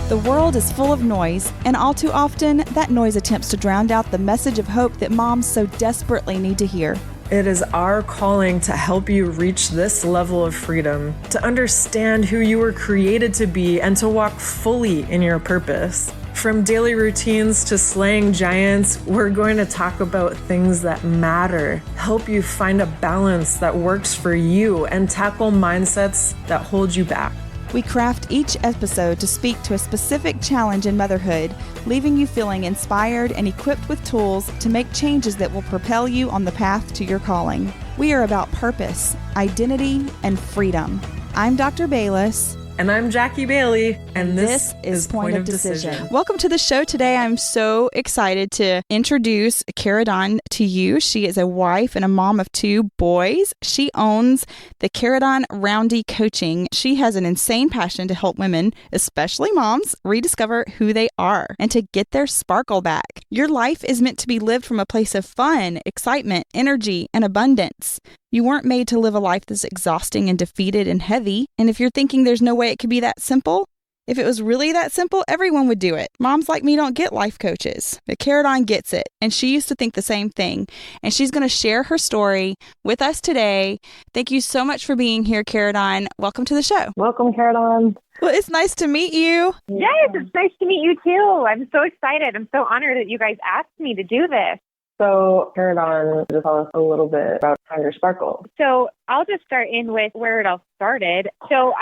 The world is full of noise, and all too often, that noise attempts to drown out the message of hope that moms so desperately need to hear. It is our calling to help you reach this level of freedom, to understand who you were created to be, and to walk fully in your purpose. From daily routines to slaying giants, we're going to talk about things that matter, help you find a balance that works for you, and tackle mindsets that hold you back. We craft each episode to speak to a specific challenge in motherhood, leaving you feeling inspired and equipped with tools to make changes that will propel you on the path to your calling. We are about purpose, identity, and freedom. I'm Dr. Baylis. And I'm Jackie Bailey, and this is Point of Decision. Welcome to the show today. I'm so excited to introduce Karidon to you. She is a wife and a mom of 2 boys. She owns the Karidon Roundy coaching. She has an insane passion to help women, especially moms, rediscover who they are and to get their sparkle back. Your life is meant to be lived from a place of fun, excitement, energy, and abundance. You weren't made to live a life that's exhausting and defeated and heavy. And if you're thinking there's no way it could be that simple, if it was really that simple, everyone would do it. Moms like me don't get life coaches, but Karidon gets it. And she used to think the same thing. And she's going to share her story with us today. Thank you so much for being here, Karidon. Welcome to the show. Welcome, Karidon. Well, it's nice to meet you. Yes, it's nice to meet you too. I'm so excited. I'm so honored that you guys asked me to do this. So, Karidon, just tell us a little bit about how your sparkle. So, I'll just start in with where it all started. So,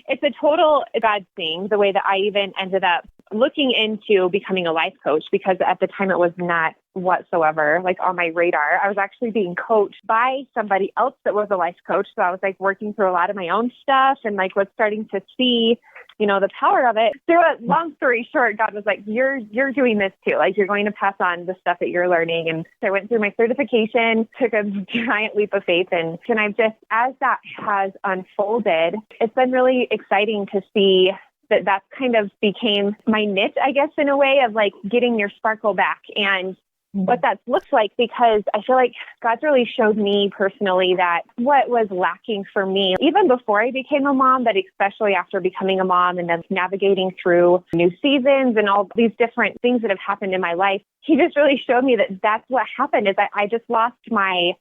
it's a total God thing, the way that I even ended up looking into becoming a life coach, because at the time it was not whatsoever like on my radar. I was actually being coached by somebody else that was a life coach. So I was like working through a lot of my own stuff and like was starting to see, the power of it. So long story short, God was like, you're doing this too. Like you're going to pass on the stuff that you're learning. And so I went through my certification, took a giant leap of faith. And I've just, as that has unfolded, it's been really exciting to see that kind of became my niche, I guess, in a way of like getting your sparkle back and what that looks like, because I feel like God's really showed me personally that what was lacking for me, even before I became a mom, but especially after becoming a mom and then navigating through new seasons and all these different things that have happened in my life, He just really showed me that that's what happened, is that I just lost my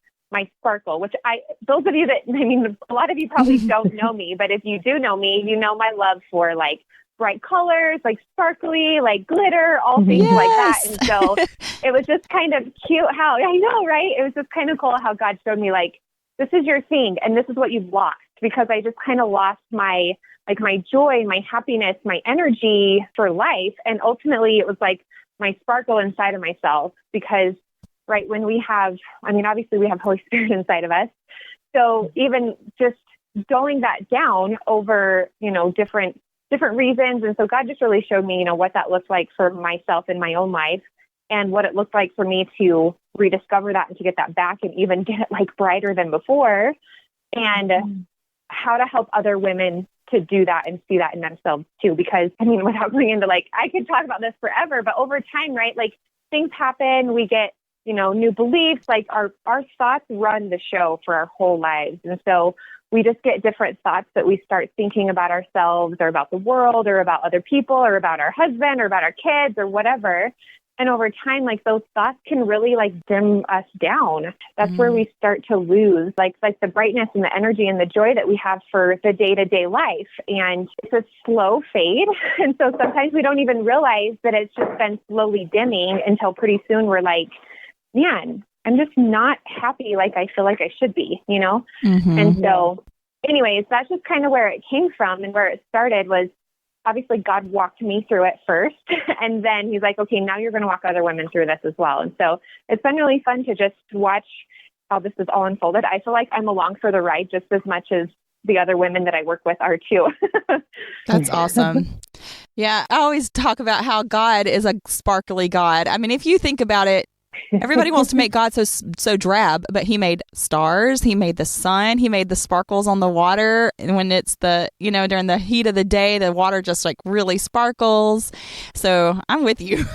sparkle, which those of you that, a lot of you probably don't know me, but if you do know me, you know my love for like bright colors, like sparkly, like glitter, all things like that. And so it was just kind of cute how, I know, right? It was just kind of cool how God showed me like, this is your thing and this is what you've lost, because I just kind of lost my joy, my happiness, my energy for life. And ultimately it was like my sparkle inside of myself, because right when we have, obviously we have Holy Spirit inside of us. So even just going that down over, different reasons. And so God just really showed me, what that looked like for myself in my own life and what it looked like for me to rediscover that and to get that back and even get it like brighter than before, and how to help other women to do that and see that in themselves too. Because without going into I could talk about this forever, but over time, right? Like things happen, we get, new beliefs, like our thoughts run the show for our whole lives. And so we just get different thoughts that we start thinking about ourselves or about the world or about other people or about our husband or about our kids or whatever. And over time, those thoughts can really dim us down. That's where we start to lose like the brightness and the energy and the joy that we have for the day-to-day life. And it's a slow fade. And so sometimes we don't even realize that it's just been slowly dimming until pretty soon we're like, man, I'm just not happy like I feel like I should be, And so anyways, that's just kind of where it came from, and where it started was obviously God walked me through it first. And then He's like, okay, now you're going to walk other women through this as well. And so it's been really fun to just watch how this is all unfolded. I feel like I'm along for the ride just as much as the other women that I work with are too. That's awesome. Yeah. I always talk about how God is a sparkly God. If you think about it, everybody wants to make God so drab, but He made stars, He made the sun, He made the sparkles on the water. And when it's during the heat of the day, the water just really sparkles. So I'm with you.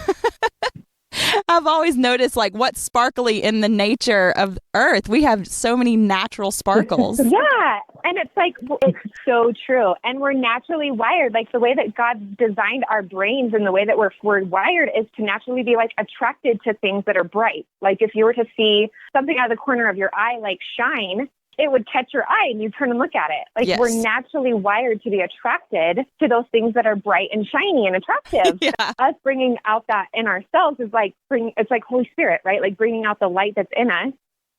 I've always noticed like what's sparkly in the nature of Earth. We have so many natural sparkles. Yeah. And it's like, it's so true. And we're naturally wired. Like the way that God designed our brains and the way that we're wired is to naturally be like attracted to things that are bright. Like if you were to see something out of the corner of your eye, like shine, it would catch your eye and you turn and look at it. Like Yes. we're naturally wired to be attracted to those things that are bright and shiny and attractive. Yeah. Us bringing out that in ourselves is like it's like Holy Spirit, right? Like bringing out the light that's in us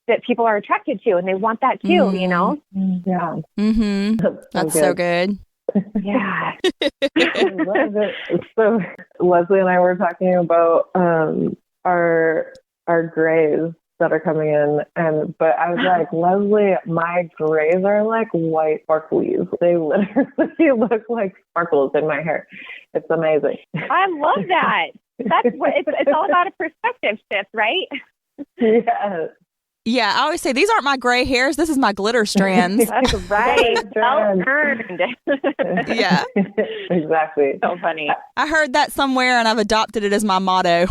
that people are attracted to and they want that too, you know? Yeah. Mm-hmm. That's so good. Yeah. I love it. So Leslie and I were talking about our grays that are coming in, but I was like, Leslie, my grays are like white sparklies. They literally look like sparkles in my hair. It's amazing. I love that. That's what it's all about, a perspective shift, right? Yes. Yeah, I always say these aren't my gray hairs. This is my glitter strands. That's right. Well-earned. Yeah. Exactly. So funny. I heard that somewhere and I've adopted it as my motto.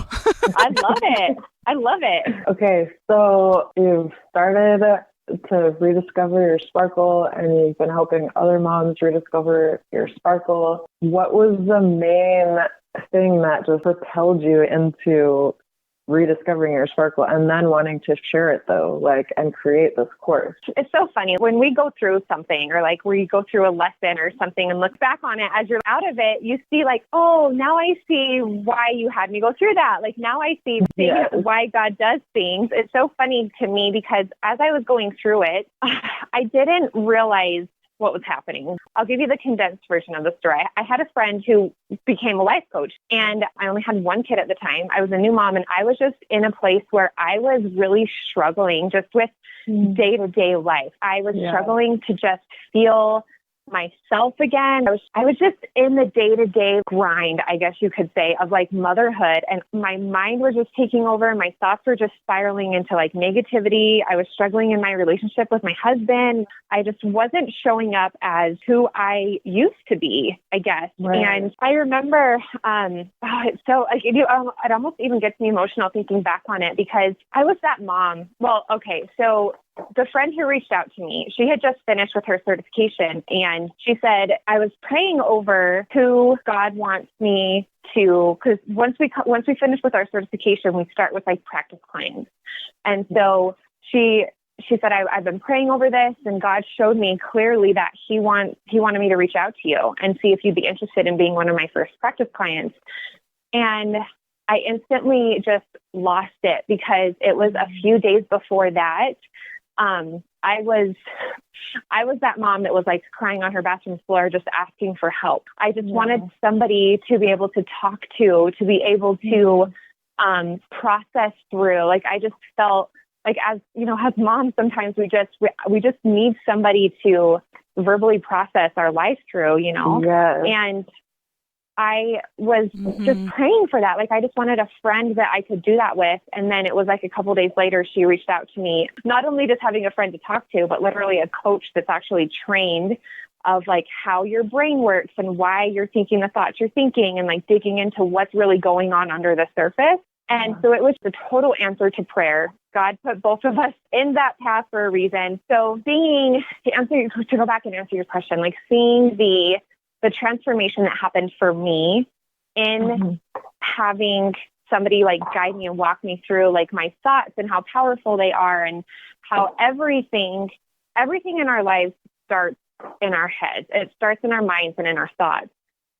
I love it. I love it. Okay, so you've started to rediscover your sparkle and you've been helping other moms rediscover your sparkle. What was the main thing that just propelled you into rediscovering your sparkle and then wanting to share it though, like, and create this course? It's so funny when we go through something or like we go through a lesson or something and look back on it as you're out of it, you see like, oh, now I see why you had me go through that. Like now I see why God does things. It's so funny to me because as I was going through it, I didn't realize what was happening. I'll give you the condensed version of the story. I had a friend who became a life coach and I only had one kid at the time. I was a new mom and I was just in a place where I was really struggling just with day-to-day life. I was struggling to just feel myself again. I was just in the day-to-day grind, I guess you could say, of like motherhood. And my mind was just taking over. My thoughts were just spiraling into like negativity. I was struggling in my relationship with my husband. I just wasn't showing up as who I used to be, I guess. Right. And I remember, it's so like, it almost even gets me emotional thinking back on it because I was that mom. Well, okay, so the friend who reached out to me, she had just finished with her certification and she said, I was praying over who God wants me to, because once we finish with our certification, we start with like practice clients. And so she said, I've been praying over this and God showed me clearly that he wanted me to reach out to you and see if you'd be interested in being one of my first practice clients. And I instantly just lost it because it was a few days before that. I was that mom that was like crying on her bathroom floor, just asking for help. I just wanted somebody to be able to talk to be able to, process through. Like, I just felt like as moms, sometimes we just need somebody to verbally process our life through, and I was just praying for that. Like, I just wanted a friend that I could do that with. And then it was like a couple of days later, she reached out to me, not only just having a friend to talk to, but literally a coach that's actually trained of like how your brain works and why you're thinking the thoughts you're thinking and like digging into what's really going on under the surface. And so it was the total answer to prayer. God put both of us in that path for a reason. So to go back and answer your question, like seeing the transformation that happened for me in having somebody like guide me and walk me through like my thoughts and how powerful they are and how everything in our lives starts in our heads. It starts in our minds and in our thoughts.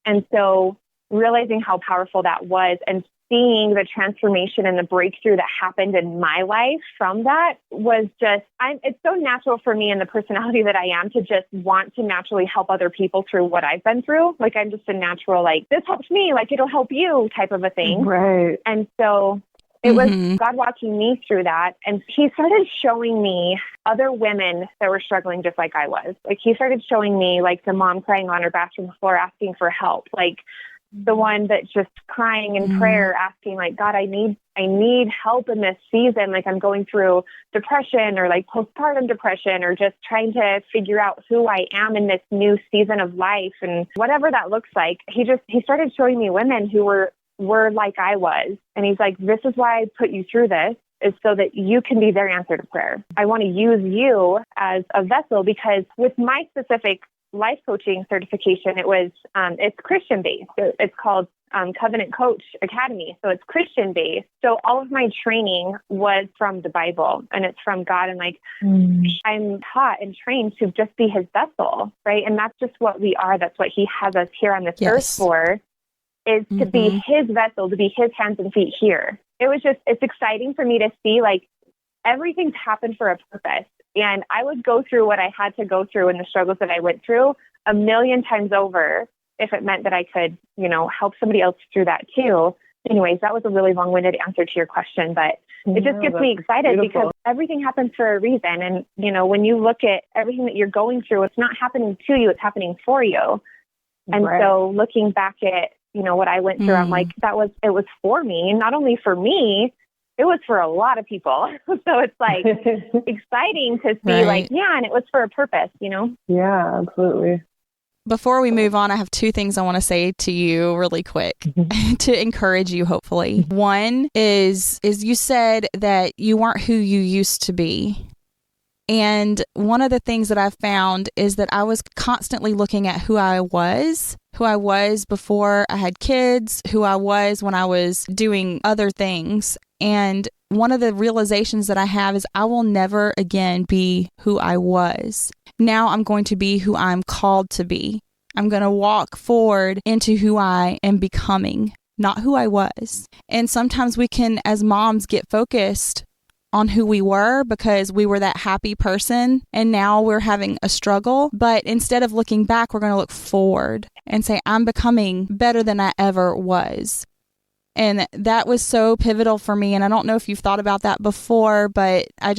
And so realizing how powerful that was and seeing the transformation and the breakthrough that happened in my life from that was just, it's so natural for me and the personality that I am to just want to naturally help other people through what I've been through. Like, I'm just a natural, like, this helps me, like, it'll help you type of a thing. Right. And so it was God walking me through that. And he started showing me other women that were struggling just like I was. Like, he started showing me, like, the mom crying on her bathroom floor asking for help. Like, the one that's just crying in prayer, asking like, God, I need help in this season. Like, I'm going through depression or like postpartum depression or just trying to figure out who I am in this new season of life and whatever that looks like. He started showing me women who were were like I was. And he's like, this is why I put you through this, is so that you can be their answer to prayer. I want to use you as a vessel, because with my specific life coaching certification, it's Christian based. It's called Covenant Coach Academy. So it's Christian based. So all of my training was from the Bible, and it's from God. And I'm taught and trained to just be his vessel, right? And that's just what we are. That's what he has us here on this earth for, is to be his vessel, to be his hands and feet here. It's exciting for me to see, like, everything's happened for a purpose. And I would go through what I had to go through and the struggles that I went through a million times over if it meant that I could, help somebody else through that too. Anyways, that was a really long-winded answer to your question, but it just gets me excited because everything happens for a reason. And, when you look at everything that you're going through, it's not happening to you, it's happening for you. And so looking back at, what I went through, I'm like, it was for me, not only for me, it was for a lot of people. So it's like exciting to see and it was for a purpose, Yeah, absolutely. Before we move on, I have two things I want to say to you really quick to encourage you, hopefully. One is you said that you weren't who you used to be. And one of the things that I found is that I was constantly looking at who I was before I had kids, who I was when I was doing other things. And one of the realizations that I have is I will never again be who I was. Now I'm going to be who I'm called to be. I'm going to walk forward into who I am becoming, not who I was. And sometimes we can, as moms, get focused on who we were because we were that happy person and now we're having a struggle. But instead of looking back, we're going to look forward and say, I'm becoming better than I ever was. And that was so pivotal for me. And I don't know if you've thought about that before, but I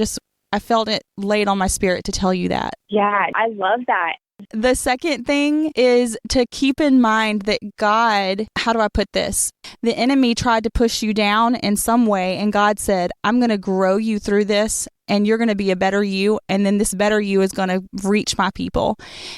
felt it laid on my spirit to tell you that. Yeah, I love that. The second thing is to keep in mind that God, how do I put this? The enemy tried to push you down in some way, and God said, I'm going to grow you through this, and you're going to be a better you, and then this better you is going to reach my people.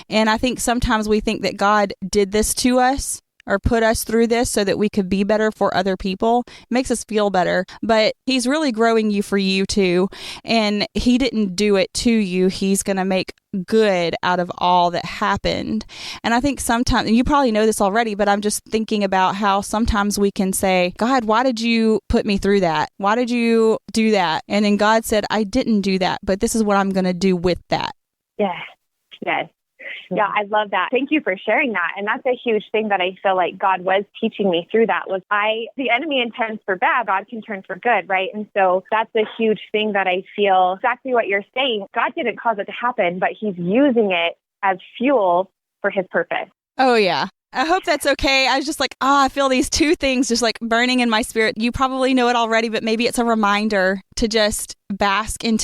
And I think sometimes we think that God did this to us or put us through this so that we could be better for other people. It makes us feel better, but he's really growing you for you too. And he didn't do it to you. He's going to make good out of all that happened. And I think sometimes, and you probably know this already, but I'm just thinking about how sometimes we can say, God, why did you put me through that? Why did you do that? And then God said, I didn't do that, but this is what I'm going to do with that. Yes. Yeah, I love that. Thank you for sharing that. And that's a huge thing that I feel like God was teaching me through that was the enemy intends for bad, God can turn for good, right? And so that's a huge thing that I feel exactly what you're saying. God didn't cause it to happen, but he's using it as fuel for his purpose. Oh, yeah. I hope that's okay. I was just like, I feel these two things just like burning in my spirit. You probably know it already, but maybe it's a reminder to just bask in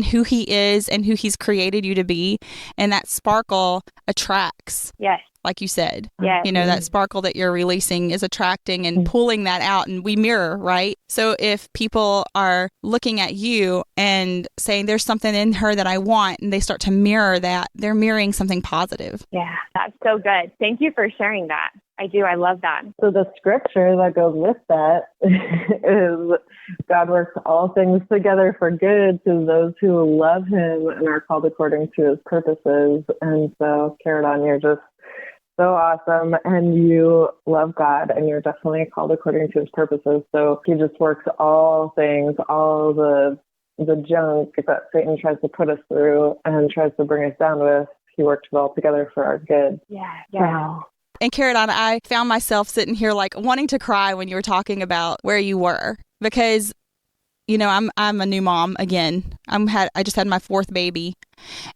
who he is and who he's created you to be. And that sparkle attracts. Yes. Like you said, yes. That sparkle that you're releasing is attracting and pulling that out, and we mirror, right? So if people are looking at you and saying there's something in her that I want, and they start to mirror that, they're mirroring something positive. Yeah, that's so good. Thank you for sharing that. I do. I love that. So the scripture that goes with that is God works all things together for good to those who love him and are called according to his purposes. And so, Karidon, you're just so awesome, and you love God, and you're definitely called according to his purposes. So he just works all things, all the junk that Satan tries to put us through and tries to bring us down with. He works it all together for our good. Yeah. Wow. And Karidon, I found myself sitting here like wanting to cry when you were talking about where you were, because I'm a new mom again. I just had my fourth baby,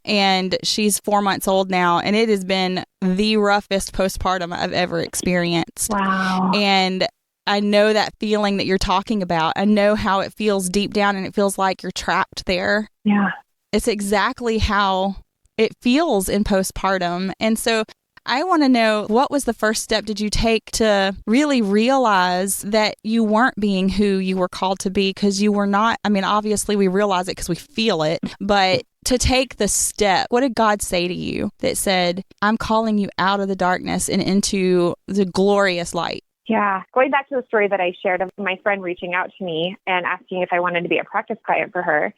and she's 4 months old now, and it has been the roughest postpartum I've ever experienced. Wow. And I know that feeling that you're talking about. I know how it feels deep down, and it feels like you're trapped there. Yeah. It's exactly how it feels in postpartum. And so I want to know, what was the first step did you take to really realize that you weren't being who you were called to be? Because you were not, obviously we realize it because we feel it, but to take the step, what did God say to you that said, I'm calling you out of the darkness and into the glorious light? Yeah. Going back to the story that I shared of my friend reaching out to me and asking if I wanted to be a practice client for her,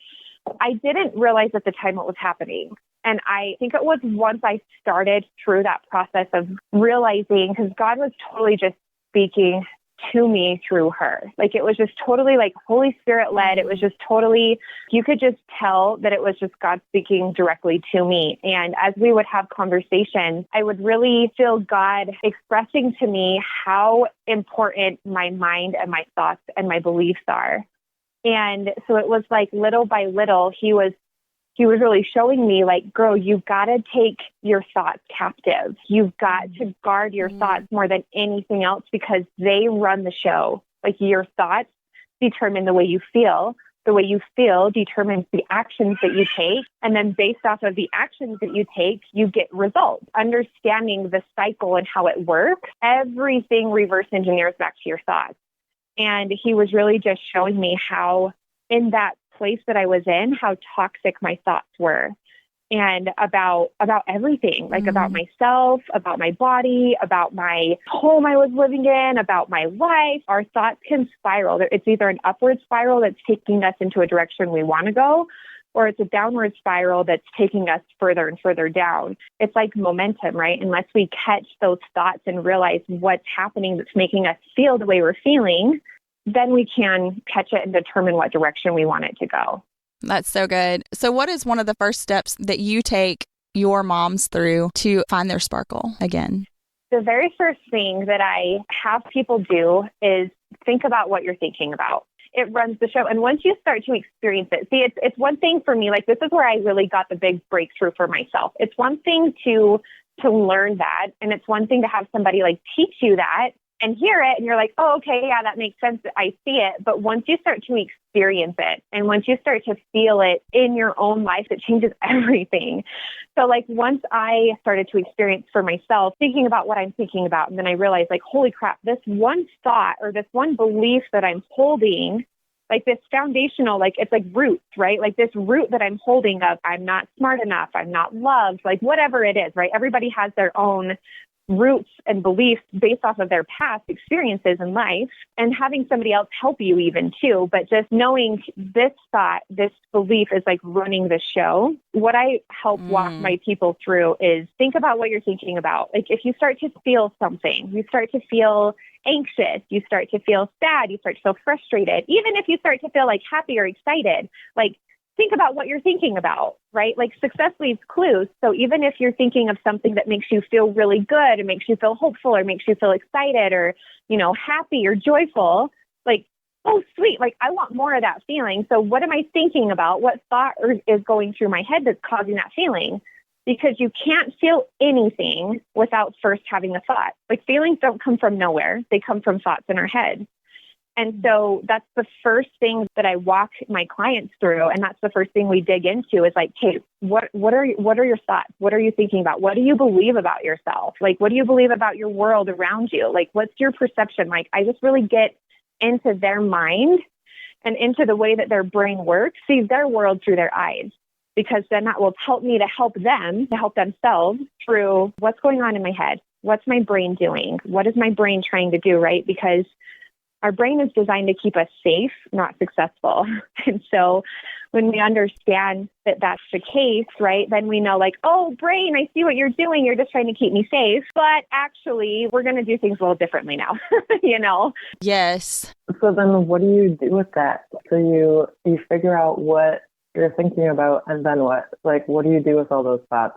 I didn't realize at the time what was happening. And I think it was once I started through that process of realizing, because God was totally just speaking to me through her. Like it was just totally like Holy Spirit led. It was just totally, you could just tell that it was just God speaking directly to me. And as we would have conversations, I would really feel God expressing to me how important my mind and my thoughts and my beliefs are. And so it was like little by little, he was really showing me like, girl, you've got to take your thoughts captive. You've got to guard your thoughts more than anything else because they run the show. Like your thoughts determine the way you feel. The way you feel determines the actions that you take. And then based off of the actions that you take, you get results. Understanding the cycle and how it works, everything reverse engineers back to your thoughts. And he was really just showing me how in that place that I was in, how toxic my thoughts were and about everything, like about myself, about my body, about my home I was living in, about my life. Our thoughts can spiral. It's either an upward spiral that's taking us into a direction we want to go, or it's a downward spiral that's taking us further and further down. It's like momentum, right? Unless we catch those thoughts and realize what's happening that's making us feel the way we're feeling, then we can catch it and determine what direction we want it to go. That's so good. So what is one of the first steps that you take your moms through to find their sparkle again? The very first thing that I have people do is think about what you're thinking about. It runs the show. And once you start to experience it, see, it's one thing for me, like this is where I really got the big breakthrough for myself. It's one thing to learn that. And it's one thing to have somebody like teach you that and hear it. And you're like, oh, okay, yeah, that makes sense. I see it. But once you start to experience it and once you start to feel it in your own life, it changes everything. So like once I started to experience for myself, thinking about what I'm thinking about, and then I realized like, holy crap, this one thought or this one belief that I'm holding, like this foundational, like it's like roots, right? Like this root that I'm holding of, I'm not smart enough, I'm not loved, like whatever it is, right? Everybody has their own roots and beliefs based off of their past experiences in life, and having somebody else help you even too. But just knowing this thought, this belief is like running the show. What I help walk my people through is think about what you're thinking about. Like if you start to feel something, you start to feel anxious, you start to feel sad, you start to feel frustrated, even if you start to feel like happy or excited, like think about what you're thinking about, right? Like success leaves clues. So even if you're thinking of something that makes you feel really good, it makes you feel hopeful or makes you feel excited or, you know, happy or joyful, like, oh, sweet. Like I want more of that feeling. So what am I thinking about? What thought is going through my head that's causing that feeling? Because you can't feel anything without first having a thought. Like feelings don't come from nowhere. They come from thoughts in our head. And so that's the first thing that I walk my clients through. And that's the first thing we dig into is like, hey, what are your thoughts? What are you thinking about? What do you believe about yourself? Like, what do you believe about your world around you? Like, what's your perception? Like, I just really get into their mind and into the way that their brain works, see their world through their eyes, because then that will help me to help them, to help themselves through what's going on in my head. What's my brain doing? What is my brain trying to do, right? Because our brain is designed to keep us safe, not successful. And so when we understand that that's the case, right, then we know like, oh, brain, I see what you're doing. You're just trying to keep me safe. But actually, we're going to do things a little differently now, you know? Yes. So then what do you do with that? So you figure out what you're thinking about, and then what? Like, what do you do with all those thoughts?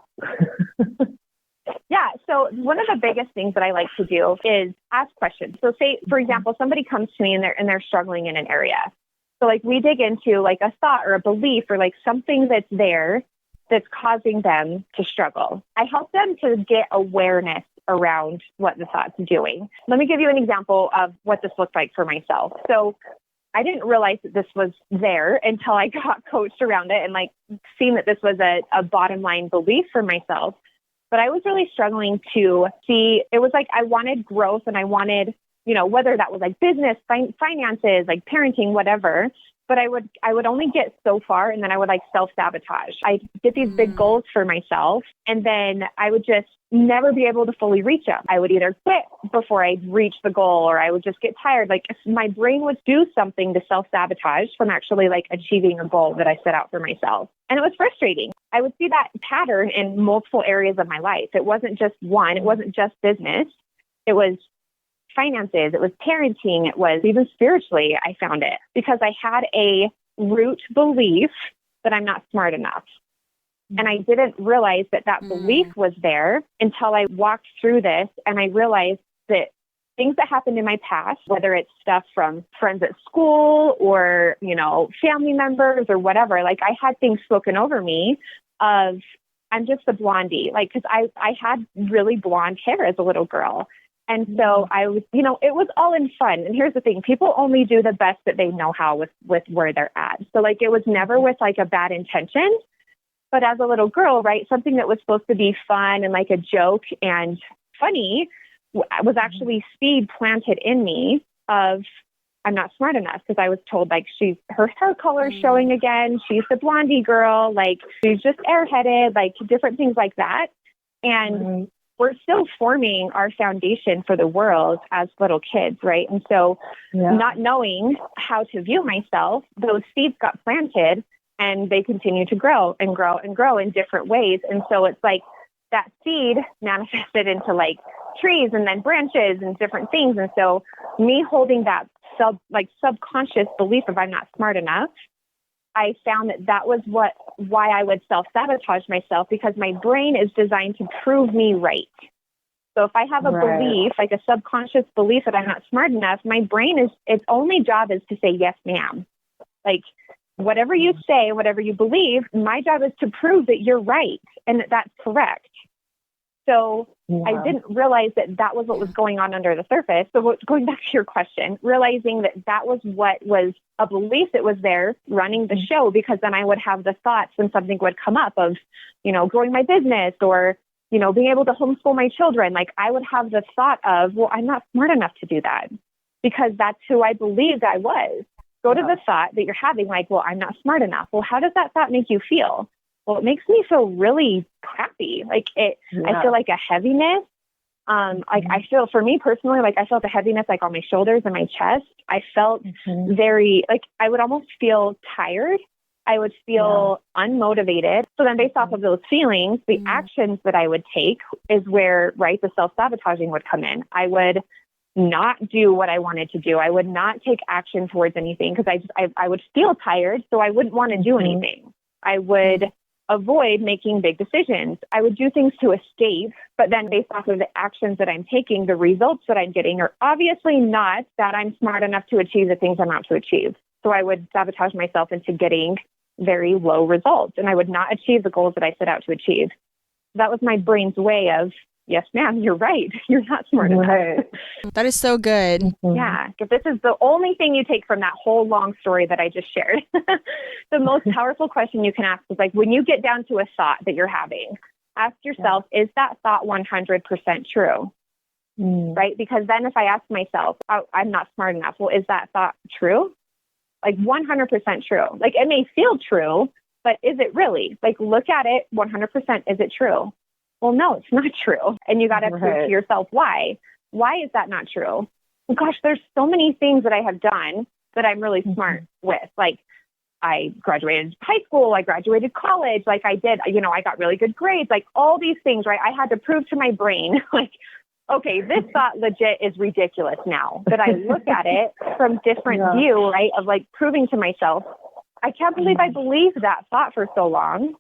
Yeah. So one of the biggest things that I like to do is ask questions. So say, for example, somebody comes to me and they're struggling in an area. So like we dig into like a thought or a belief or like something that's there that's causing them to struggle. I help them to get awareness around what the thought's doing. Let me give you an example of what this looked like for myself. So I didn't realize that this was there until I got coached around it and like seen that this was a bottom line belief for myself. But I was really struggling to see, it was like I wanted growth and I wanted, you know, whether that was like business, finances, like parenting, whatever. But but I would only get so far, and then I would like self-sabotage. I get these big goals for myself, and then I would just never be able to fully reach them. I would either quit before I reach the goal, or I would just get tired. Like my brain would do something to self-sabotage from actually like achieving a goal that I set out for myself. And it was frustrating. I would see that pattern in multiple areas of my life. It wasn't just one. It wasn't just business. It was finances. It was parenting. It was even spiritually, I found it, because I had a root belief that I'm not smart enough. And I didn't realize that belief was there until I walked through this, and I realized that things that happened in my past, whether it's stuff from friends at school or, family members or whatever, like I had things spoken over me of, I'm just a blondie, like, because I had really blonde hair as a little girl. And so I was, it was all in fun. And here's the thing, people only do the best that they know how with where they're at. So like, it was never with like a bad intention. But as a little girl, right, something that was supposed to be fun and like a joke and funny was actually seed planted in me of, I'm not smart enough, because I was told like her hair color is showing again. She's the blondie girl. Like she's just airheaded, like different things like that. And we're still forming our foundation for the world as little kids, right? And so not knowing how to view myself, those seeds got planted. And they continue to grow and grow and grow in different ways. And so it's like that seed manifested into like trees and then branches and different things. And so me holding that subconscious belief of I'm not smart enough, I found that was why I would self-sabotage myself, because my brain is designed to prove me right. So if I have a belief, like a subconscious belief that I'm not smart enough, my brain its only job is to say, yes, ma'am. Like, whatever you say, whatever you believe, my job is to prove that you're right and that that's correct. So I didn't realize that was what was going on under the surface. So going back to your question, realizing that was what was a belief that was there running the show, because then I would have the thoughts when something would come up of, growing my business or, being able to homeschool my children. Like I would have the thought of, well, I'm not smart enough to do that, because that's who I believed I was. Go to the thought that you're having, like, well, I'm not smart enough. Well, how does that thought make you feel? Well, it makes me feel really crappy. Like I feel like a heaviness. Like I feel, for me personally, like I felt a heaviness like on my shoulders and my chest. I felt very, like I would almost feel tired. I would feel unmotivated. So then based off of those feelings, the actions that I would take is where, right, the self-sabotaging would come in. I would not do what I wanted to do. I would not take action towards anything, because I would feel tired, so I wouldn't want to do anything. I would avoid making big decisions. I would do things to escape, but then based off of the actions that I'm taking, the results that I'm getting are obviously not that I'm smart enough to achieve the things I'm out to achieve. So I would sabotage myself into getting very low results, and I would not achieve the goals that I set out to achieve. That was my brain's way of, yes, ma'am, you're right. You're not smart enough. That is so good. Yeah. If this is the only thing you take from that whole long story that I just shared, the most powerful question you can ask is like, when you get down to a thought that you're having, ask yourself, is that thought 100% true? Right? Because then if I ask myself, I'm not smart enough, well, is that thought true? Like 100% true. Like it may feel true, but is it really? Like look at it 100%. Is it true? Well, no, it's not true. And you got to prove to yourself why. Why is that not true? Well, gosh, there's so many things that I have done that I'm really smart with. Like I graduated high school, I graduated college, like I did, I got really good grades, like all these things, right? I had to prove to my brain, like, okay, this thought legit is ridiculous now that I look at it from different view, right? Of like proving to myself, I can't believe I believed that thought for so long.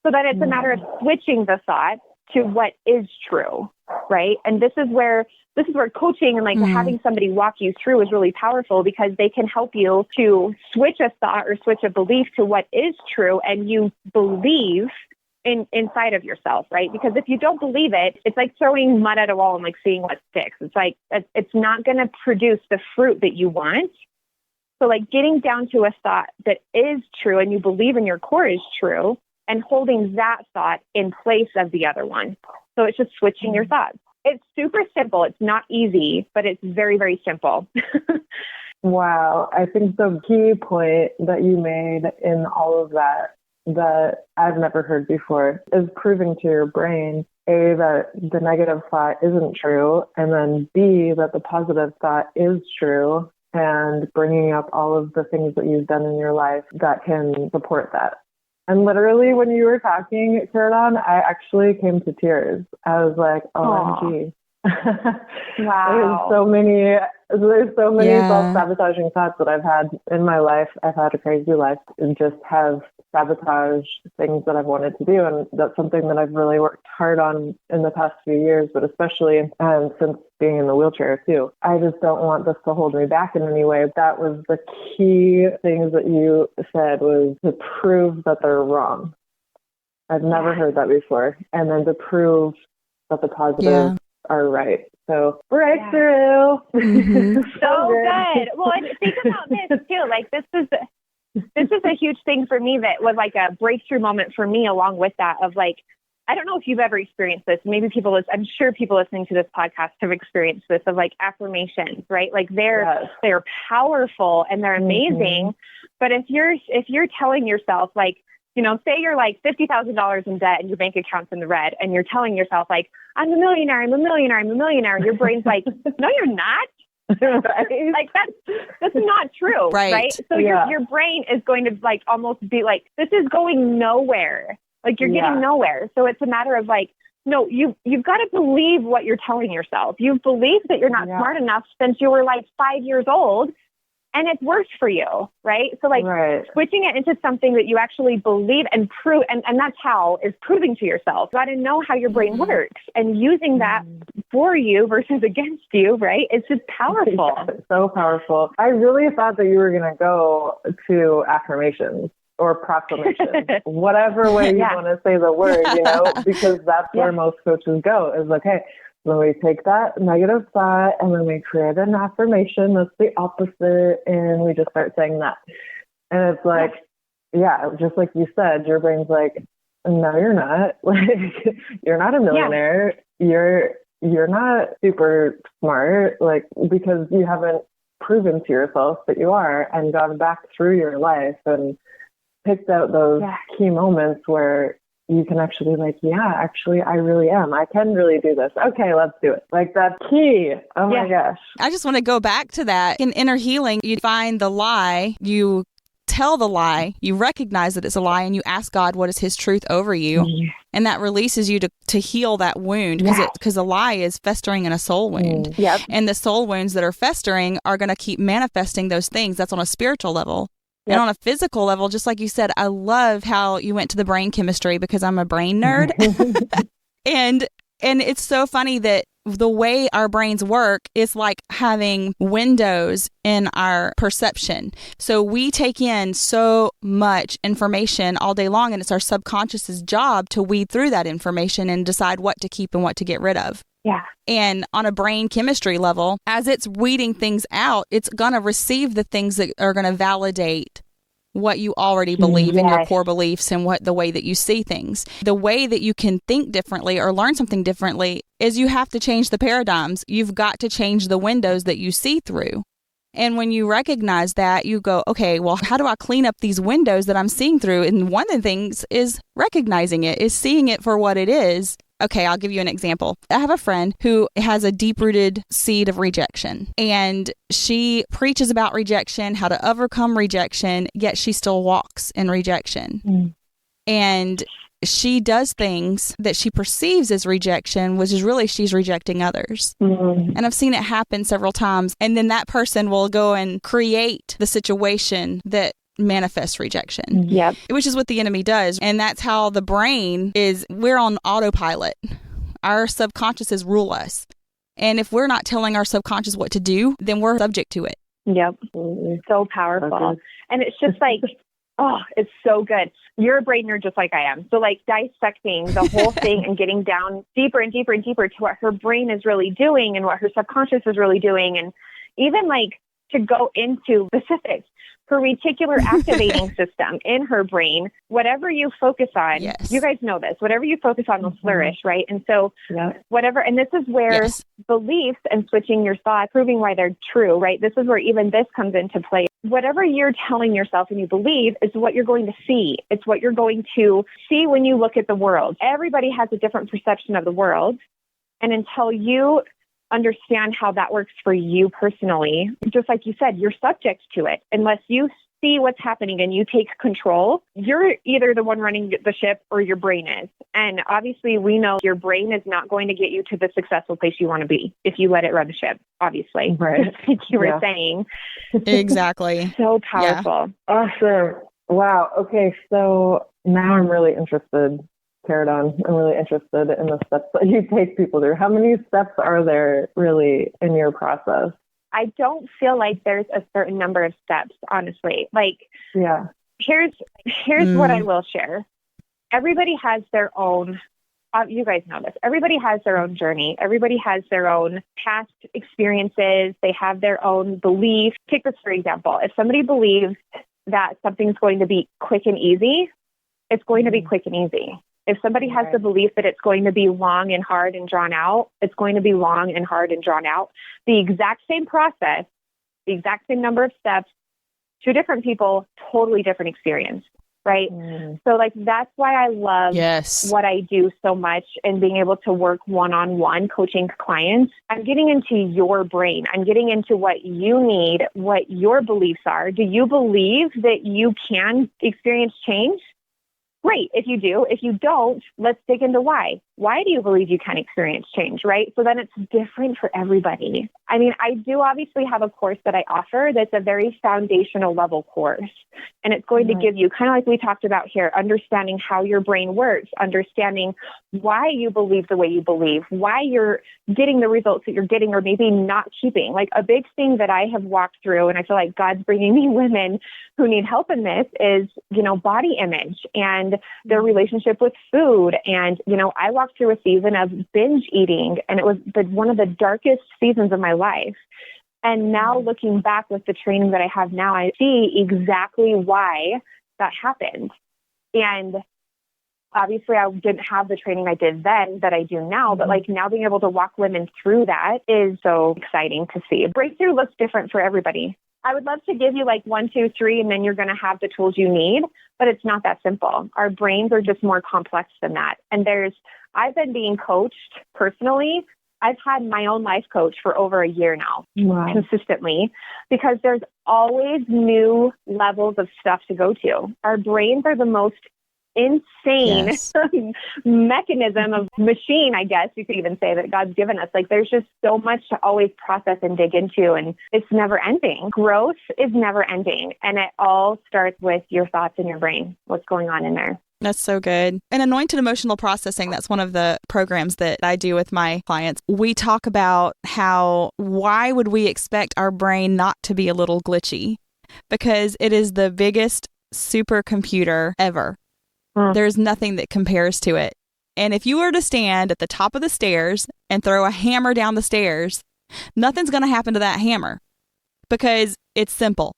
So that it's a matter of switching the thought to what is true, right? And this is where coaching and like having somebody walk you through is really powerful, because they can help you to switch a thought or switch a belief to what is true, and you believe inside of yourself, right? Because if you don't believe it, it's like throwing mud at a wall and like seeing what sticks. It's like it's not going to produce the fruit that you want. So like getting down to a thought that is true and you believe in your core is true, and holding that thought in place of the other one. So it's just switching your thoughts. It's super simple. It's not easy, but it's very, very simple. Wow. I think the key point that you made in all of that I've never heard before is proving to your brain, A, that the negative thought isn't true, and then B, that the positive thought is true, and bringing up all of the things that you've done in your life that can support that. And literally when you were talking, Karidon, I actually came to tears. I was like, OMG. Wow. There's so many Yeah. self-sabotaging thoughts that I've had in my life. I've had a crazy life and just have sabotaged things that I've wanted to do. And that's something that I've really worked hard on in the past few years, but especially since being in the wheelchair too. I just don't want this to hold me back in any way. That was the key things that you said, was to prove that they're wrong. I've never heard that before. And then to prove that the positives are right. So breakthrough. Mm-hmm. So good. Well, and think about this too. Like this is a huge thing for me that was like a breakthrough moment for me, along with that of like, I don't know if you've ever experienced this. Maybe I'm sure people listening to this podcast have experienced this, of like affirmations, right? Like they're powerful and they're amazing. But if you're telling yourself, like, you know, say you're like $50,000 in debt and your bank account's in the red, and you're telling yourself like, I'm a millionaire, I'm a millionaire, I'm a millionaire. And your brain's like, no, you're not. Right? Like that's not true. Right. So your brain is going to like almost be like, this is going nowhere. Like you're getting nowhere. So it's a matter of like, no, you've got to believe what you're telling yourself. You've believed that you're not smart enough since you were like 5 years old. And it's worked for you, right? So like switching it into something that you actually believe and prove, and that's how is proving to yourself. You got to know how your brain works and using that for you versus against you, right? It's just powerful. It's so powerful. I really thought that you were going to go to affirmations or proclamations, whatever way you want to say the word, you know, because that's where most coaches go, is like, hey, then we take that negative thought and then we create an affirmation that's the opposite, and we just start saying that. And it's like, just like you said, your brain's like, no, you're not. Like, you're not a millionaire. You're not super smart, like, because you haven't proven to yourself that you are, and gone back through your life and picked out those key moments where you can actually like, actually, I really am. I can really do this. Okay, let's do it. Like, that's key. Oh my gosh. I just want to go back to that. In inner healing, you find the lie, you tell the lie, you recognize that it's a lie, and you ask God what is his truth over you. And that releases you to heal that wound, because a lie is festering in a soul wound. And the soul wounds that are festering are going to keep manifesting those things. That's on a spiritual level. And on a physical level, just like you said, I love how you went to the brain chemistry, because I'm a brain nerd. and it's so funny that the way our brains work is like having windows in our perception. So we take in so much information all day long, and it's our subconscious's job to weed through that information and decide what to keep and what to get rid of. And on a brain chemistry level, as it's weeding things out, it's going to receive the things that are going to validate what you already believe in your core beliefs and the way that you see things. The way that you can think differently or learn something differently is you have to change the paradigms. You've got to change the windows that you see through. And when you recognize that, you go, okay, well, how do I clean up these windows that I'm seeing through? And one of the things is recognizing it, is seeing it for what it is. Okay, I'll give you an example. I have a friend who has a deep-rooted seed of rejection, and she preaches about rejection, how to overcome rejection, yet she still walks in rejection. And she does things that she perceives as rejection, which is really she's rejecting others. And I've seen it happen several times. And then that person will go and create the situation that manifest rejection, which is what the enemy does. And that's how the brain is. We're on autopilot. Our subconsciouses rule us. And if we're not telling our subconscious what to do, then we're subject to it. So powerful. And it's just like, it's so good. You're a brain nerd just like I am. So like dissecting the whole thing and getting down deeper and deeper and deeper to what her brain is really doing and what her subconscious is really doing. And even like to go into specifics. her reticular activating system in her brain, whatever you focus on, you guys know this, whatever you focus on will flourish, right? And so whatever, and this is where beliefs and switching your thoughts, proving why they're true, right? This is where even this comes into play. Whatever you're telling yourself and you believe is what you're going to see. It's what you're going to see when you look at the world. Everybody has a different perception of the world. And until you understand how that works for you personally, just like you said, you're subject to it. Unless you see what's happening and you take control, you're either the one running the ship or your brain is. And obviously we know your brain is not going to get you to the successful place you want to be if you let it run the ship, obviously. Right. Like you were saying. Exactly. So powerful. Awesome. Wow. Okay. So now I'm really interested, Karidon. I'm really interested in the steps that you take people through. How many steps are there really in your process? I don't feel like there's a certain number of steps, honestly. Like, here's what I will share. Everybody has their own, you guys know this, everybody has their own journey. Everybody has their own past experiences. They have their own beliefs. Take this for example. If somebody believes that something's going to be quick and easy, it's going to be quick and easy. If somebody has the belief that it's going to be long and hard and drawn out, it's going to be long and hard and drawn out. The exact same process, the exact same number of steps, two different people, totally different experience, right? So like, that's why I love what I do so much and being able to work one-on-one coaching clients. I'm getting into your brain. I'm getting into what you need, what your beliefs are. Do you believe that you can experience change? Great. If you do, if you don't, let's dig into why. Why do you believe you can experience change, right? So then it's different for everybody. I mean, I do obviously have a course that I offer that's a very foundational level course. And it's going to give you, kind of like we talked about here, understanding how your brain works, understanding why you believe the way you believe, why you're getting the results that you're getting or maybe not keeping. Like a big thing that I have walked through, and I feel like God's bringing me women who need help in this, is, you know, body image and their relationship with food. And, you know, I walked through a season of binge eating, and it was one of the darkest seasons of my life. And now looking back with the training that I have now, I see exactly why that happened. And obviously I didn't have the training I did then that I do now, but like now being able to walk women through that is so exciting to see. Breakthrough looks different for everybody. I would love to give you like 1, 2, 3, and then you're going to have the tools you need, but it's not that simple. Our brains are just more complex than that. And I've been being coached personally. I've had my own life coach for over a year now, consistently, because there's always new levels of stuff to go to. Our brains are the most insane mechanism of machine, I guess you could even say, that God's given us. Like there's just so much to always process and dig into, and it's never ending. Growth is never ending. And it all starts with your thoughts in your brain, what's going on in there. That's so good. And anointed emotional processing, that's one of the programs that I do with my clients. We talk about why would we expect our brain not to be a little glitchy? Because it is the biggest supercomputer ever. There's nothing that compares to it. And if you were to stand at the top of the stairs and throw a hammer down the stairs, nothing's going to happen to that hammer because it's simple.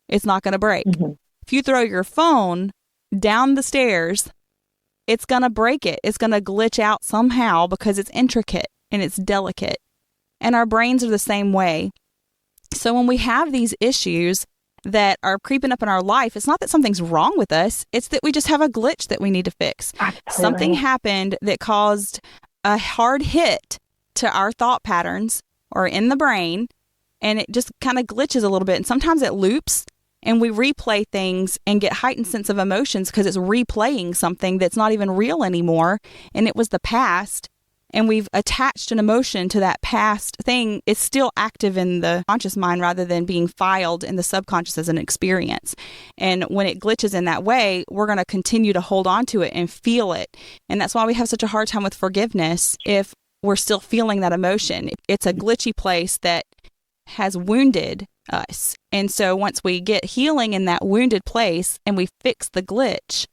It's not going to break. If you throw your phone down the stairs, it's going to break it. It's going to glitch out somehow because it's intricate and it's delicate. And our brains are the same way. So when we have these issues that are creeping up in our life, it's not that something's wrong with us. It's that we just have a glitch that we need to fix. Something happened that caused a hard hit to our thought patterns or in the brain, and it just kind of glitches a little bit. And sometimes it loops, and we replay things and get heightened sense of emotions because it's replaying something that's not even real anymore, and it was the past. And we've attached an emotion to that past thing. It's still active in the conscious mind rather than being filed in the subconscious as an experience. And when it glitches in that way, we're going to continue to hold on to it and feel it. And that's why we have such a hard time with forgiveness if we're still feeling that emotion. It's a glitchy place that has wounded us. And so once we get healing in that wounded place and we fix the glitch,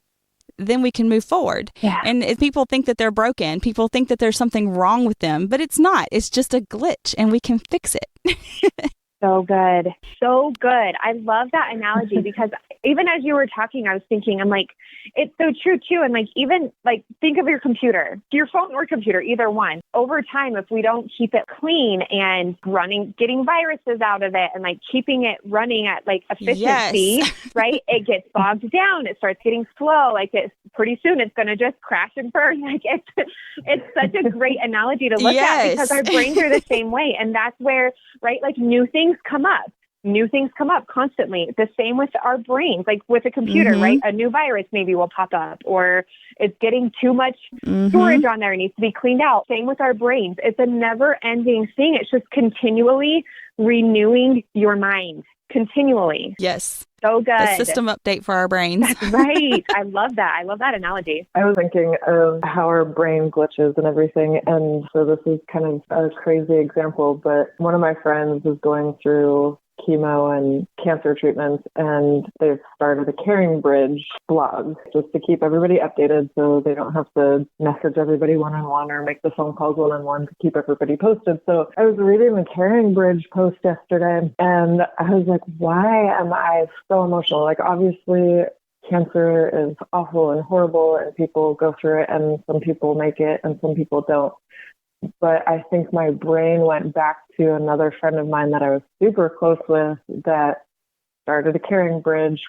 then we can move forward. And if people think that they're broken, people think that there's something wrong with them, but it's not. It's just a glitch and we can fix it. So good. So good. I love that analogy because even as you were talking, I was thinking, I'm like, it's so true too. And like, even like, think of your computer, your phone or computer, either one. Over time, if we don't keep it clean and running, getting viruses out of it and like keeping it running at like efficiency, right? It gets bogged down. It starts getting slow. Like it's pretty soon it's going to just crash and burn. Like it's such a great analogy to look at because our brains are the same way. And that's where, right? Like new things come up. New things come up constantly. The same with our brains, like with a computer, right? A new virus maybe will pop up or it's getting too much storage on there. It needs to be cleaned out. Same with our brains. It's a never ending thing. It's just continually renewing your mind. Continually. Yes. So good. The system update for our brains. That's right. I love that. I love that analogy. I was thinking of how our brain glitches and everything. And so this is kind of a crazy example, but one of my friends is going through chemo and cancer treatments, and they've started a Caring Bridge blog just to keep everybody updated so they don't have to message everybody one-on-one or make the phone calls one-on-one to keep everybody posted. So I was reading the Caring Bridge post yesterday, and I was like, why am I so emotional? Like, obviously, cancer is awful and horrible, and people go through it, and some people make it, and some people don't. But I think my brain went back to another friend of mine that I was super close with that started a Caring Bridge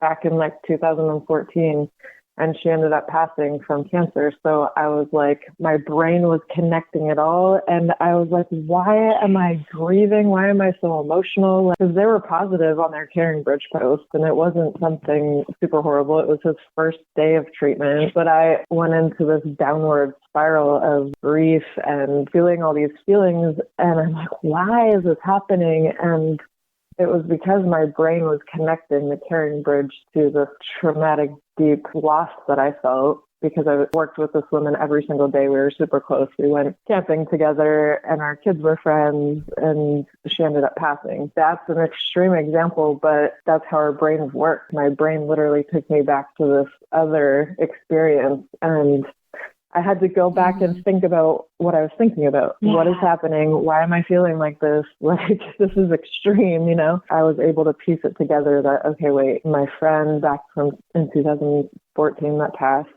back in like 2014, and she ended up passing from cancer. So I was like, my brain was connecting it all. And I was like, why am I grieving? Why am I so emotional? Because they were positive on their Caring Bridge post, and it wasn't something super horrible. It was his first day of treatment. But I went into this downward spiral of grief and feeling all these feelings. And I'm like, why is this happening? And it was because my brain was connecting the Caring Bridge to this traumatic, deep loss that I felt because I worked with this woman every single day. We were super close. We went camping together and our kids were friends, and she ended up passing. That's an extreme example, but that's how our brains work. My brain literally took me back to this other experience, and I had to go back and think about what I was thinking about. Yeah. What is happening? Why am I feeling like this? Like, this is extreme, you know? I was able to piece it together that, okay, wait, my friend back from in 2014 that passed,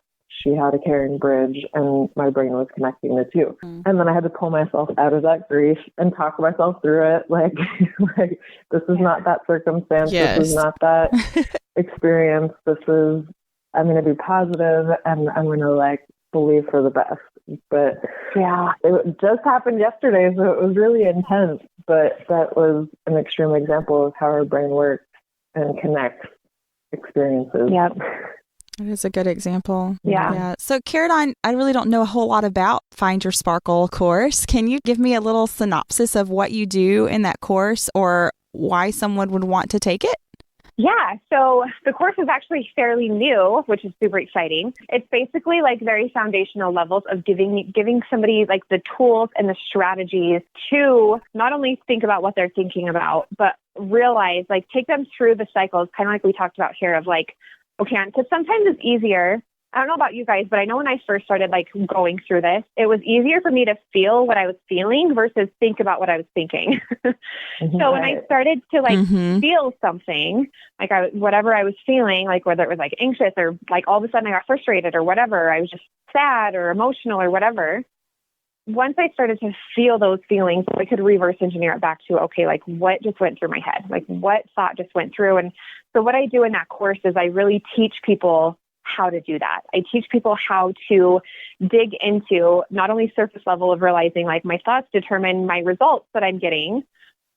she had a Caring Bridge, and my brain was connecting the two. And then I had to pull myself out of that grief and talk myself through it. Like, like this is not that circumstance. Yes. This is not that experience. This is, I'm going to be positive, and I'm going to like believe for the best. But yeah, it just happened yesterday, so it was really intense. But that was an extreme example of how our brain works and connects experiences. Yep. It is a good example. Yeah. So, Karidon, I really don't know a whole lot about Find Your Sparkle course. Can you give me a little synopsis of what you do in that course or why someone would want to take it? Yeah, so the course is actually fairly new, which is super exciting. It's basically like very foundational levels of giving somebody like the tools and the strategies to not only think about what they're thinking about, but realize, like, take them through the cycles, kind of like we talked about here of like, okay, because sometimes it's easier. I don't know about you guys, but I know when I first started like going through this, it was easier for me to feel what I was feeling versus think about what I was thinking. So when I started to like feel something, like whatever I was feeling, like whether it was like anxious or like all of a sudden I got frustrated or whatever, I was just sad or emotional or whatever. Once I started to feel those feelings, I could reverse engineer it back to, okay, like what just went through my head? Like what thought just went through? And so what I do in that course is I really teach people how to do that. I teach people how to dig into not only surface level of realizing like my thoughts determine my results that I'm getting,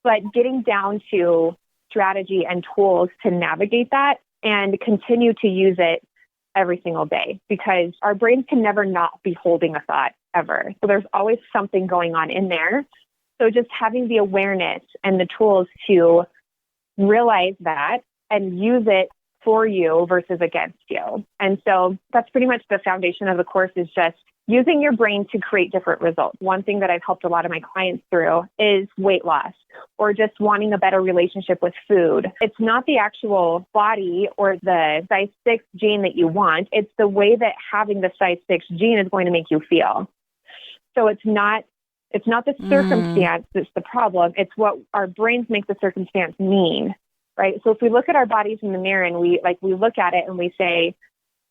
but getting down to strategy and tools to navigate that and continue to use it every single day, because our brains can never not be holding a thought ever. So there's always something going on in there. So just having the awareness and the tools to realize that and use it for you versus against you. And so that's pretty much the foundation of the course, is just using your brain to create different results. One thing that I've helped a lot of my clients through is weight loss or just wanting a better relationship with food. It's not the actual body or the size 6 gene that you want. It's the way that having the size 6 gene is going to make you feel. So it's not It's not the circumstance that's the problem. It's what our brains make the circumstance mean, right? So if we look at our bodies in the mirror and we look at it and we say,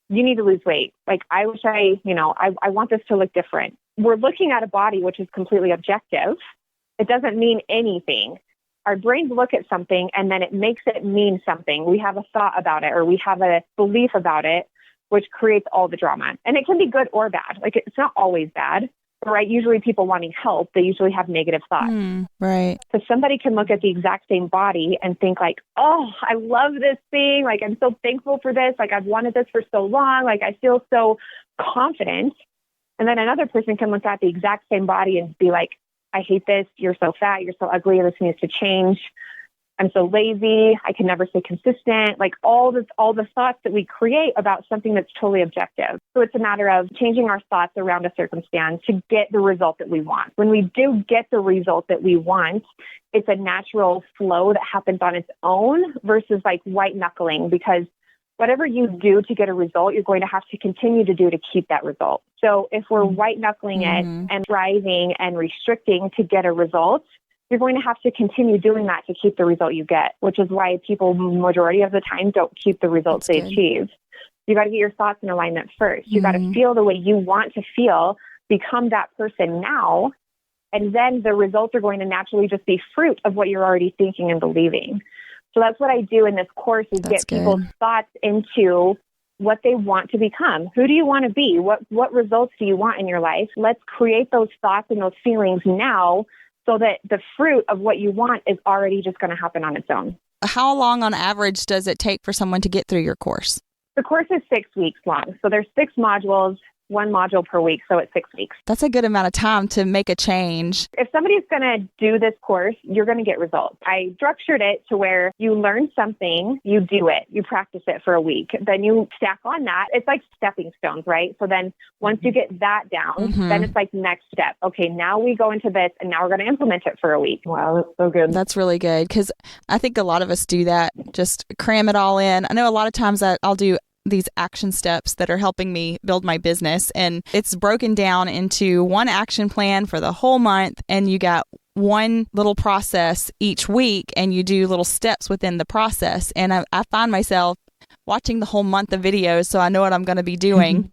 you need to lose weight. Like, I wish I want this to look different. We're looking at a body which is completely objective. It doesn't mean anything. Our brains look at something and then it makes it mean something. We have a thought about it or we have a belief about it, which creates all the drama. And it can be good or bad. Like, it's not always bad, right? Usually people wanting help, they usually have negative thoughts. Right. So somebody can look at the exact same body and think like, oh, I love this thing. Like, I'm so thankful for this. Like, I've wanted this for so long. Like, I feel so confident. And then another person can look at the exact same body and be like, I hate this. You're so fat. You're so ugly. This needs to change. I'm so lazy. I can never stay consistent. Like, all the thoughts that we create about something that's totally objective. So it's a matter of changing our thoughts around a circumstance to get the result that we want. When we do get the result that we want, it's a natural flow that happens on its own versus like white knuckling, because whatever you do to get a result, you're going to have to continue to do to keep that result. So if we're white knuckling it and striving and restricting to get a result, you're going to have to continue doing that to keep the result you get, which is why people majority of the time don't keep the results they achieve. You got to get your thoughts in alignment first. You got to feel the way you want to feel, become that person now, and then the results are going to naturally just be fruit of what you're already thinking and believing. So that's what I do in this course, is get people's thoughts into what they want to become. Who do you want to be? What results do you want in your life? Let's create those thoughts and those feelings now, so that the fruit of what you want is already just going to happen on its own. How long on average does it take for someone to get through your course? The course is 6 weeks long. So there's 6 modules, 1 module per week. So it's 6 weeks. That's a good amount of time to make a change. If somebody's going to do this course, you're going to get results. I structured it to where you learn something, you do it, you practice it for a week. Then you stack on that. It's like stepping stones, right? So then once you get that down, then it's like next step. Okay, now we go into this and now we're going to implement it for a week. Wow, that's so good. That's really good, because I think a lot of us do that, just cram it all in. I know a lot of times that I'll do these action steps that are helping me build my business, and it's broken down into one action plan for the whole month, and you got one little process each week, and you do little steps within the process. And I find myself watching the whole month of videos, so I know what I'm going to be doing.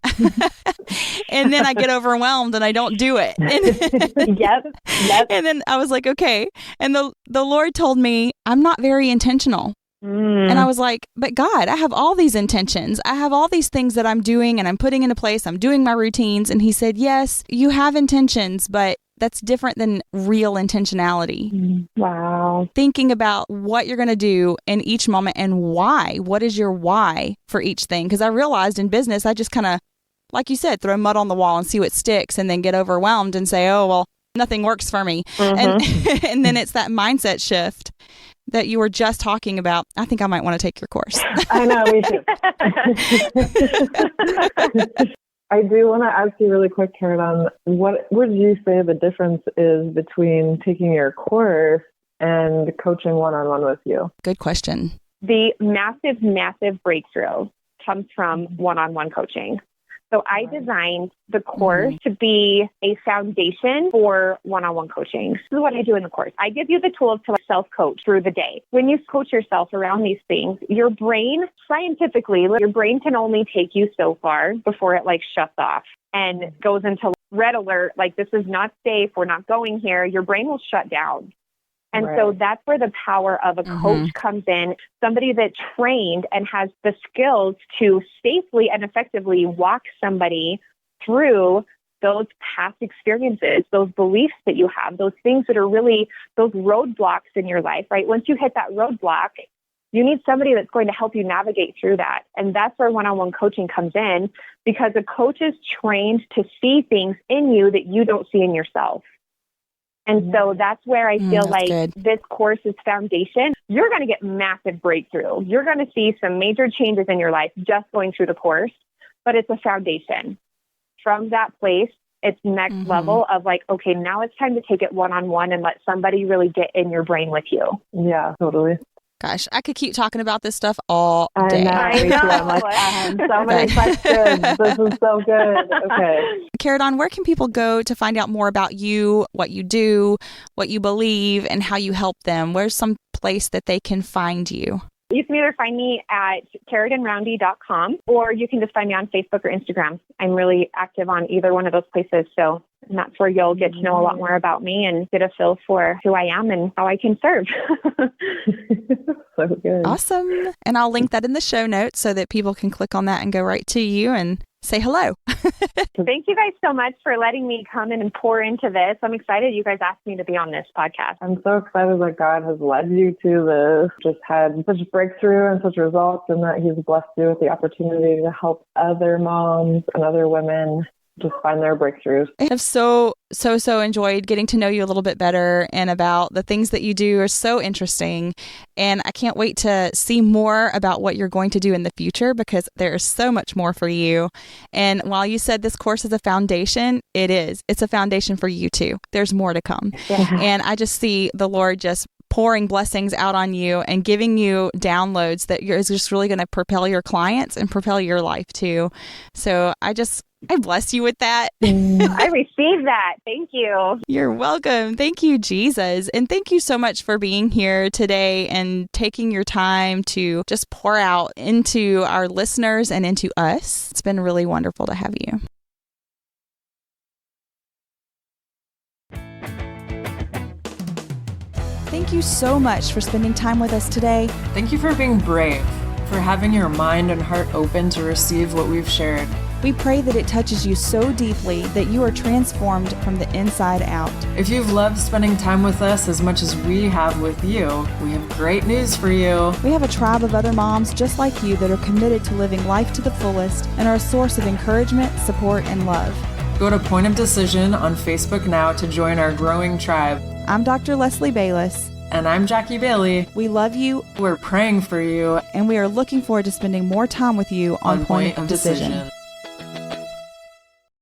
And then I get overwhelmed and I don't do it. Yep. And then I was like, okay. And the Lord told me, I'm not very intentional. And I was like, but God, I have all these intentions. I have all these things that I'm doing and I'm putting into place. I'm doing my routines. And he said, yes, you have intentions, but that's different than real intentionality. Wow. Thinking about what you're going to do in each moment and why. What is your why for each thing? Because I realized in business, I just kind of, like you said, throw mud on the wall and see what sticks, and then get overwhelmed and say, oh, well, nothing works for me. And then it's that mindset shift that you were just talking about. I think I might want to take your course. I know, me too. I do want to ask you really quick, Karidon, what would you say the difference is between taking your course and coaching one-on-one with you? Good question. The massive breakthrough comes from one-on-one coaching. So I designed the course to be a foundation for one-on-one coaching. This is what I do in the course. I give you the tools to self-coach through the day. When you coach yourself around these things, your brain, scientifically, your brain can only take you so far before it shuts off and goes into red alert, like this is not safe, we're not going here. Your brain will shut down. And so that's where the power of a coach comes in, somebody that's trained and has the skills to safely and effectively walk somebody through those past experiences, those beliefs that you have, those things that are really those roadblocks in your life, right? Once you hit that roadblock, you need somebody that's going to help you navigate through that. And that's where one-on-one coaching comes in, because a coach is trained to see things in you that you don't see in yourself. And so that's where I feel like this course is foundation. You're going to get massive breakthrough. You're going to see some major changes in your life just going through the course, but it's a foundation. From that place, it's next level of okay, now it's time to take it one-on-one and let somebody really get in your brain with you. Yeah, totally. Gosh, I could keep talking about this stuff all day. I know. I'm like, I have so many questions. This is so good. Okay. Karidon, where can people go to find out more about you, what you do, what you believe, and how you help them? Where's some place that they can find you? You can either find me at karidonroundy.com, or you can just find me on Facebook or Instagram. I'm really active on either one of those places. So that's where you'll get to know a lot more about me and get a feel for who I am and how I can serve. So good. Awesome. And I'll link that in the show notes so that people can click on that and go right to you and say hello. Thank you guys so much for letting me come in and pour into this. I'm excited you guys asked me to be on this podcast. I'm so excited that God has led you to this, just had such breakthrough and such results, and that He's blessed you with the opportunity to help other moms and other women just find their breakthroughs. I have so enjoyed getting to know you a little bit better, and about the things that you do are so interesting. And I can't wait to see more about what you're going to do in the future, because there is so much more for you. And while you said this course is a foundation, it is. It's a foundation for you too. There's more to come. Yeah. And I just see the Lord just pouring blessings out on you and giving you downloads that is just really going to propel your clients and propel your life too. So I bless you with that. I received that. Thank you. You're welcome. Thank you, Jesus. And thank you so much for being here today and taking your time to just pour out into our listeners and into us. It's been really wonderful to have you. Thank you so much for spending time with us today. Thank you for being brave, for having your mind and heart open to receive what we've shared. We pray that it touches you so deeply that you are transformed from the inside out. If you've loved spending time with us as much as we have with you, we have great news for you. We have a tribe of other moms just like you that are committed to living life to the fullest and are a source of encouragement, support, and love. Go to Point of Decision on Facebook now to join our growing tribe. I'm Dr. Leslie Baylis. And I'm Jackie Bailey. We love you. We're praying for you. And we are looking forward to spending more time with you on Point of Decision.